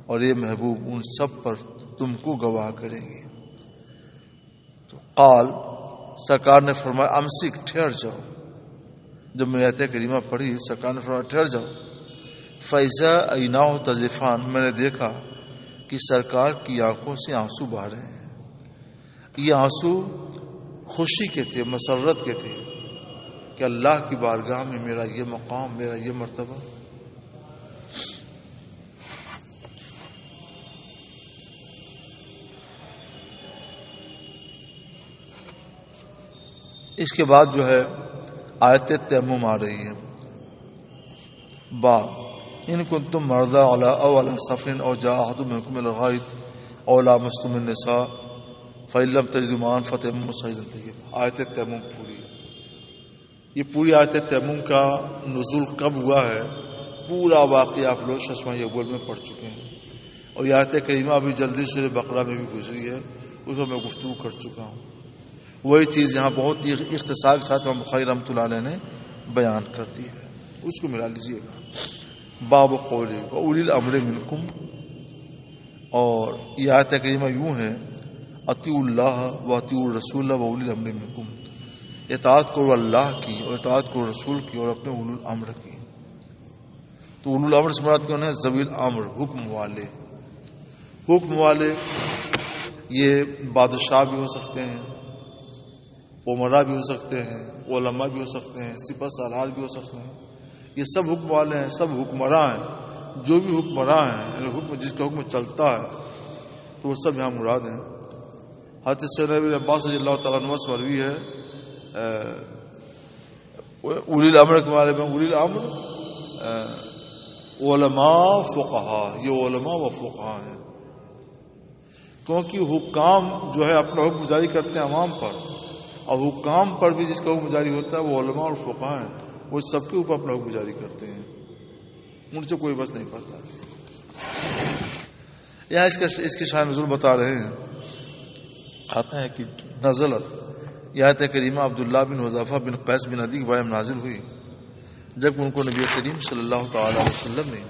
اور یہ محبوب ان سب پر تم کو گواہ کریں گے۔ تو قال، سرکار نے فرمایا امسک، ٹھہر جاؤ۔ جب میں آیت کریمہ پڑھی سرکار نے فرمایا ٹھہر جاؤ۔ فیضا عیناہ تذرفان، میں نے دیکھا کہ سرکار کی آنکھوں سے آنسو بہہ رہے ہیں۔ یہ آنسو خوشی کے تھے، مسرت کے تھے کہ اللہ کی بارگاہ میں میرا یہ مقام، میرا یہ مرتبہ۔ اس کے بعد جو ہے آیت تیمم آ رہی ہے۔ باب ان کنتم مرضی او علی سفر او جاء احد منکم الغائط او لامستم النساء فإن لم تجدوا ماء فتیمموا صعیدا طیبا۔ آیت تیمم پوری ہے۔ یہ پوری آیت تیمم کا نزول کب ہوا ہے پورا واقعہ آپ لوگ ششمہ اول میں پڑھ چکے ہیں، اور یہ آیت کریمہ ابھی جلدی سورہ بقرہ میں بھی گزری ہے، اس میں گفتگو کر چکا ہوں۔ وہی چیز یہاں بہت ہی اختصار کے ساتھ امام بخاری رحمۃ اللہ علیہ نے بیان کر دی ہے، اس کو ملا لیجیے گا۔ باب قولی اولی الامر منکم، اور یہ آیت کریمہ یوں ہے اطیعوا اللہ و اطیعوا الرسول و اولی الامر منکم، اطاعت کرو اللہ کی اور اطاعت کرو رسول کی اور اپنے اولو الامر کی۔ تو اولو الامر سے مراد کون ہے؟ ذوی الامر، حکم والے۔ حکم والے یہ بادشاہ بھی ہو سکتے ہیں، عمرا بھی ہو سکتے ہیں، علماء بھی ہو سکتے ہیں، سپہ سالار بھی ہو سکتے ہیں، یہ سب حکم والے ہیں، سب حکمراں ہیں۔ جو بھی حکمراں ہیں یعنی حکم جس کا حکم چلتا ہے تو وہ سب یہاں مراد ہیں۔ حضرت سیدنا ابن عباس رضی اللہ تعالیٰ عنہ سے مروی ہے اولی الامر کے بارے میں، اولی الامر علماء فقہا، یہ علماء و فقہا ہیں، کیونکہ حکام جو ہے اپنا حکم جاری کرتے ہیں عوام پر، اور حکام پر بھی جس کا حکم جاری ہوتا ہے وہ علماء اور فقہا ہیں، وہ سب کے اوپر اپنا حکم جاری کرتے ہیں، ان سے کوئی بس نہیں پاتا۔ یہاں اس کے شان نزول بتا رہے ہیں، آتا ہے کہ نزلت یہ آیت کریمہ عبداللہ بن حذیفہ بن قیس بن عدی کے بارے میں نازل ہوئی، جب ان کو نبی کریم صلی اللہ تعالی علیہ وسلم نے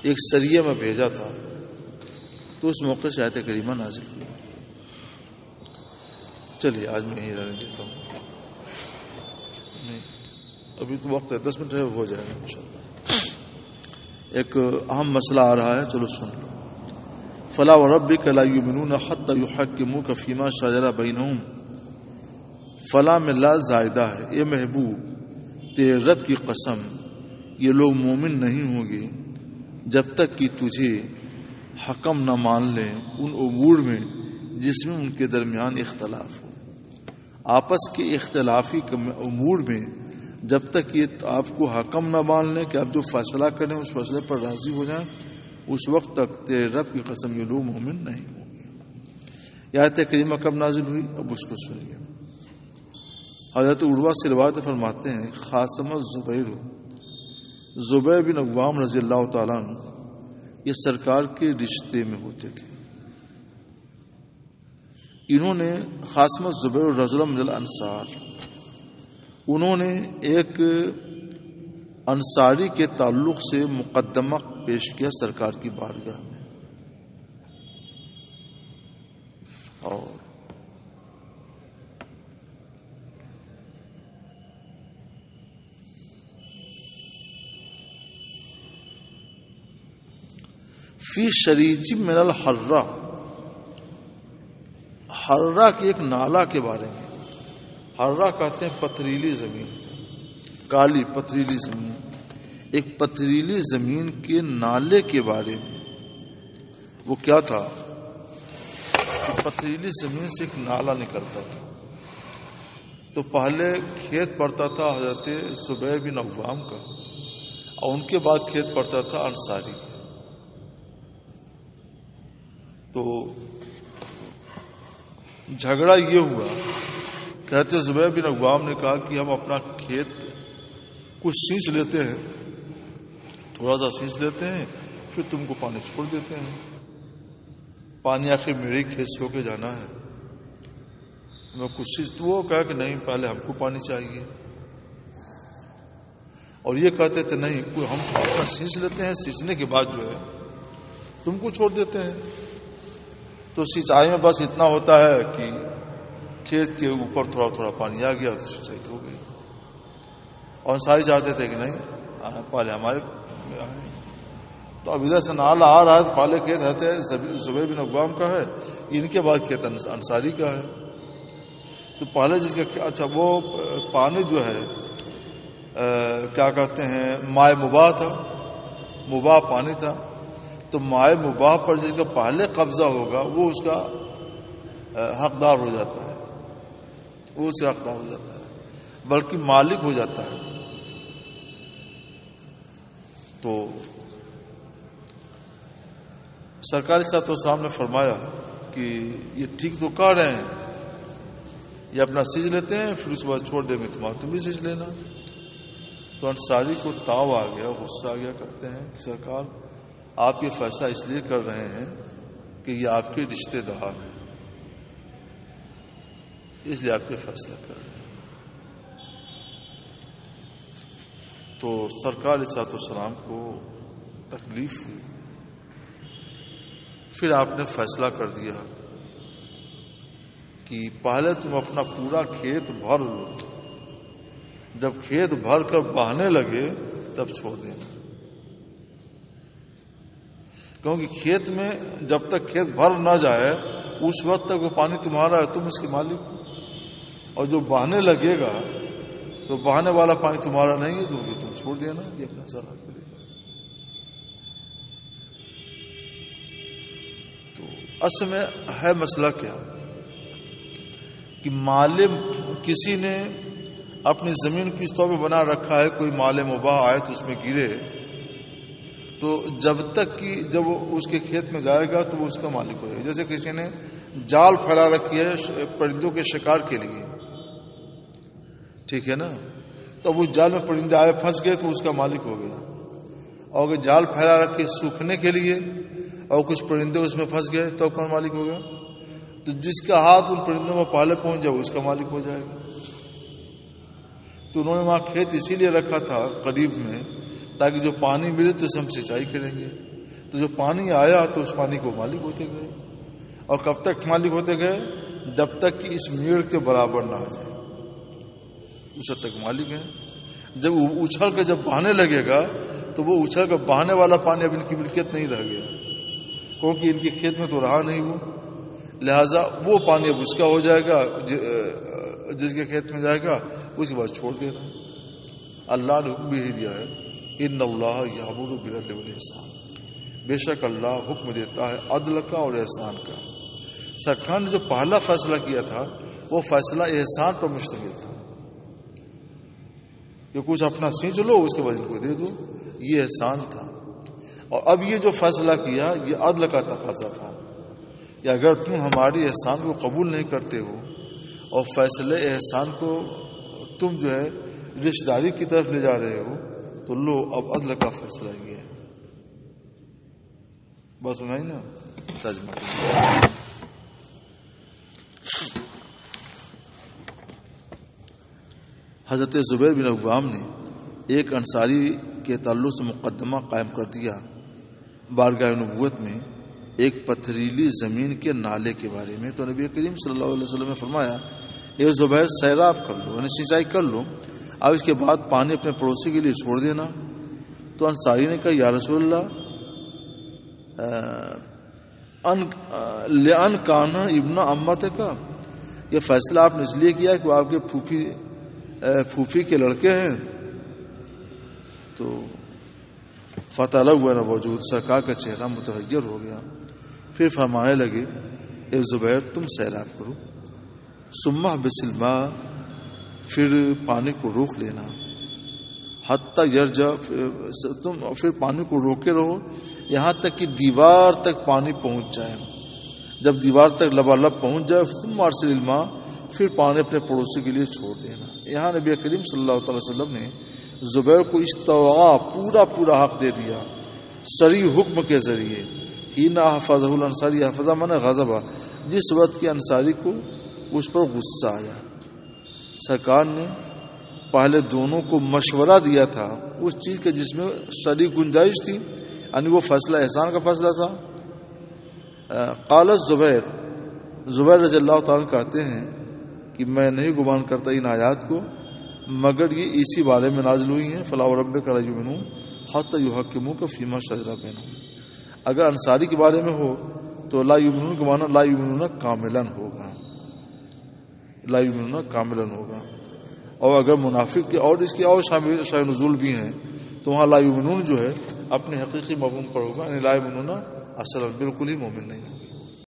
ایک سریہ میں بھیجا تھا، تو اس موقع سے آیت کریمہ نازل ہوئی۔ چلیے آج میں یہیں رہنے دیتا ہوں، ابھی تو وقت ہے، 10 منٹ ہے ہو جائے گا انشاءاللہ۔ ایک اہم مسئلہ آ رہا ہے، چلو سن لو۔ فلا وربک لا یؤمنون حتی یحکموک فیما شجر بینہم، فلا میں لا زائدہ ہے، اے محبوب تیرے رب کی قسم یہ لوگ مومن نہیں ہوں گے جب تک کہ تجھے حکم نہ مان لیں ان امور میں جس میں ان کے درمیان اختلاف ہو۔ آپس کے اختلافی امور میں جب تک یہ آپ کو حکم نہ مان لیں کہ آپ جو فیصلہ کریں اس فیصلے پر راضی ہو جائیں، اس وقت تک تیرے رب کی قسم یہ لوگ مومن نہیں ہوں گے۔ یہ آیت کریمہ کب نازل ہوئی؟ اب اس کو سنیے۔ حضرت عروہ سے روایت فرماتے ہیں خاصم زبیر بن عوام رضی اللہ تعالیٰ عنہ یہ سرکار کے رشتے میں ہوتے تھے۔ انہوں نے خاصم زبیر رجل من الانصار، انہوں نے ایک انصاری کے تعلق سے مقدمہ پیش کیا سرکار کی بارگاہ میں، اور فی شریج من الحرہ، حرہ کی ایک نالہ کے بارے میں، حرہ کہتے ہیں پتھریلی زمین، کالی پتھریلی زمین، ایک پتھریلی زمین کے نالے کے بارے میں۔ وہ کیا تھا کہ پتھریلی زمین سے ایک نالا نکلتا تھا، تو پہلے کھیت پڑتا تھا حضرت زبیر بن عوام کا، اور ان کے بعد کھیت پڑتا تھا انصاری کا۔ تو جھگڑا یہ ہوا، کہتے زبیر بن عوام نے کہا کہ ہم اپنا کھیت کچھ سینچ لیتے ہیں، تھوڑا سا سینچ لیتے ہیں، پھر تم کو پانی چھوڑ دیتے ہیں، پانی آخر میرے کھیت سے ہو کے جانا ہے، میں کچھ سینچ، تو وہ کہا کہ نہیں پہلے ہم کو پانی چاہیے، اور یہ کہتے تھے نہیں ہم اپنا سینچ لیتے ہیں، سینچنے کے بعد جو ہے تم کو چھوڑ دیتے ہیں۔ تو سینچائی میں بس اتنا ہوتا ہے کہ کھیت کے اوپر تھوڑا تھوڑا پانی آ گیا تو سینچائی ہو گئی، اور ساری چاہتے تھے کہ نہیں پہلے ہمارے آئے، تو اب ادھر سے نالا آ رہا ہے، پہلے کھیت رہتے زبیر بن عوام کا ہے، ان کے بعد کھیت انصاری کا ہے، تو پہلے جس کا اچھا وہ پانی جو ہے کیا کہتے ہیں مائع مباح تھا، مباح پانی تھا، تو مائع مباح پر جس کا پہلے قبضہ ہوگا وہ اس کا حقدار ہو جاتا ہے، وہ اس کا حقدار ہو جاتا ہے، بلکہ مالک ہو جاتا ہے۔ تو سرکار صاحب نے فرمایا کہ یہ ٹھیک تو کہہ رہے ہیں یہ اپنا سیج لیتے ہیں، پھر اس کے بعد چھوڑ دیں گے تم بھی سیج لینا۔ تو انصاری کو تاؤ آ گیا، غصہ آ گیا، کرتے ہیں کہ سرکار آپ یہ فیصلہ اس لیے کر رہے ہیں کہ یہ آپ کے رشتہ دار ہیں، اس لیے آپ یہ فیصلہ کر رہے ہیں۔ تو سرکار علیہ الصلوۃ والسلام کو تکلیف ہوئی، پھر آپ نے فیصلہ کر دیا کہ پہلے تم اپنا پورا کھیت بھر لو، جب کھیت بھر کر بہنے لگے تب چھوڑ دینا، کیونکہ کھیت میں جب تک کھیت بھر نہ جائے اس وقت تک وہ پانی تمہارا ہے، تم اس کے مالک ہو، اور جو بہنے لگے گا تو بہانے والا پانی تمہارا نہیں ہے، تو تم چھوڑ دینا، یہ اپنا سرحد کرے گا۔ تو اصل میں ہے مسئلہ کیا کہ مال کسی نے اپنی زمین کس طور پہ بنا رکھا ہے، کوئی مال مباح آئے تو اس میں گرے، تو جب تک کہ جب وہ اس کے کھیت میں جائے گا تو وہ اس کا مالک ہو جائے گا۔ جیسے کسی نے جال پھیلا رکھی ہے پرندوں کے شکار کے لیے، ٹھیک ہے نا، تو وہ جال میں پرندے آئے پھنس گئے تو اس کا مالک ہو گیا، اور اگر جال پھیلا رکھے سوکھنے کے لیے اور کچھ پرندے اس میں پھنس گئے تو کون مالک ہو گیا؟ تو جس کا ہاتھ ان پرندوں میں پہلے پہنچ جائے اس کا مالک ہو جائے گا۔ تو انہوں نے وہاں کھیت اسی لیے رکھا تھا قریب میں تاکہ جو پانی ملے تو اس ہم سینچائی کریں گے، تو جو پانی آیا تو اس پانی کو مالک ہوتے گئے، اور کب تک مالک ہوتے گئے؟ جب تک کہ اس میڑ کے برابر نہ آ جائے اس حد تک مالک ہے۔ جب اچھل کر جب بہانے لگے گا تو وہ اچھل کر بہانے والا پانی اب ان کی ملکیت نہیں رہ گیا، کیونکہ ان کے کھیت میں تو رہا نہیں وہ، لہذا وہ پانی اب اس کا ہو جائے گا، جس کے کھیت میں جائے گا اس کے بعد چھوڑ دینا۔ اللہ نے حکم بھی دیا ہے ان اللہ یامر بالعدل والاحسان، بے شک اللہ حکم دیتا ہے عدل کا اور احسان کا۔ سرکار نے جو پہلا فیصلہ کیا تھا وہ فیصلہ احسان پر مشتمل تھا کہ کچھ اپنا سینچ لو اس کے بعد ان کو دے دو، یہ احسان تھا۔ اور اب یہ جو فیصلہ کیا یہ عدل کا تقاضا تھا کہ اگر تم ہماری احسان کو قبول نہیں کرتے ہو اور فیصلے احسان کو تم جو ہے رشتہ داری کی طرف لے جا رہے ہو تو لو اب عدل کا فیصلہ یہ ہے۔ بس سنائی نا ترجمہ۔ حضرت زبیر بن عوام نے ایک انصاری کے تعلق سے مقدمہ قائم کر دیا بارگاہ نبوت میں ایک پتھریلی زمین کے نالے کے بارے میں۔ تو نبی کریم صلی اللہ علیہ وسلم نے فرمایا اے زبیر سیراب کر لو، یعنی سینچائی کر لو، اب اس کے بعد پانی اپنے پڑوسی کے لیے چھوڑ دینا۔ تو انصاری نے کہا یا رسول اللہ لأن کانا ابن امت کا، یہ فیصلہ آپ نے اس لیے کیا کہ وہ آپ کے پھوپھی کے لڑکے ہیں۔ تو فتح ہوا نہ وجود، سرکار کا چہرہ متغیر ہو گیا، پھر فرمانے لگے اے زبیر تم سیراب کرو، ثم احبس الماء، پھر پانی کو روک لینا، حتی یرجع، تم پھر پانی کو روکے رہو یہاں تک کہ دیوار تک پانی پہنچ جائے، جب دیوار تک لبالب پہنچ جائے ثم ارسل الماء، پھر پانی اپنے پڑوسی کے لیے چھوڑ دینا۔ یہاں نبی کریم صلی اللہ تعالی وسلم نے زبیر کو استوا پورا حق دے دیا صریح حکم کے ذریعے۔ ہی نہ حفظہ الانصاری، حفظہ من غضبہ، جس وقت کے انصاری کو اس پر غصہ آیا۔ سرکار نے پہلے دونوں کو مشورہ دیا تھا اس چیز کے جس میں شریک گنجائش تھی، یعنی وہ فیصلہ احسان کا فیصلہ تھا۔ قال زبیر رضی اللہ تعالیٰ کہتے ہیں کہ میں نہیں گمان کرتا ان آیات کو مگر یہ اسی بارے میں نازل ہوئی ہیں، فلا وربک لا یؤمنون حتی یحکموک فیما شجر بینہم۔ اگر انصاری کے بارے میں ہو تو لا یؤمنون کا معنی لا یؤمنون کاملاً ہوگا، لا یؤمنون کاملاً ہوگا، اور اگر منافق کے اور اس کے اور شاہ نزول بھی ہیں تو وہاں لا یؤمنون جو ہے اپنے حقیقی مفہوم پر ہوگا، یعنی لا یؤمنون اصلا بالکل ہی مومن نہیں ہوگی۔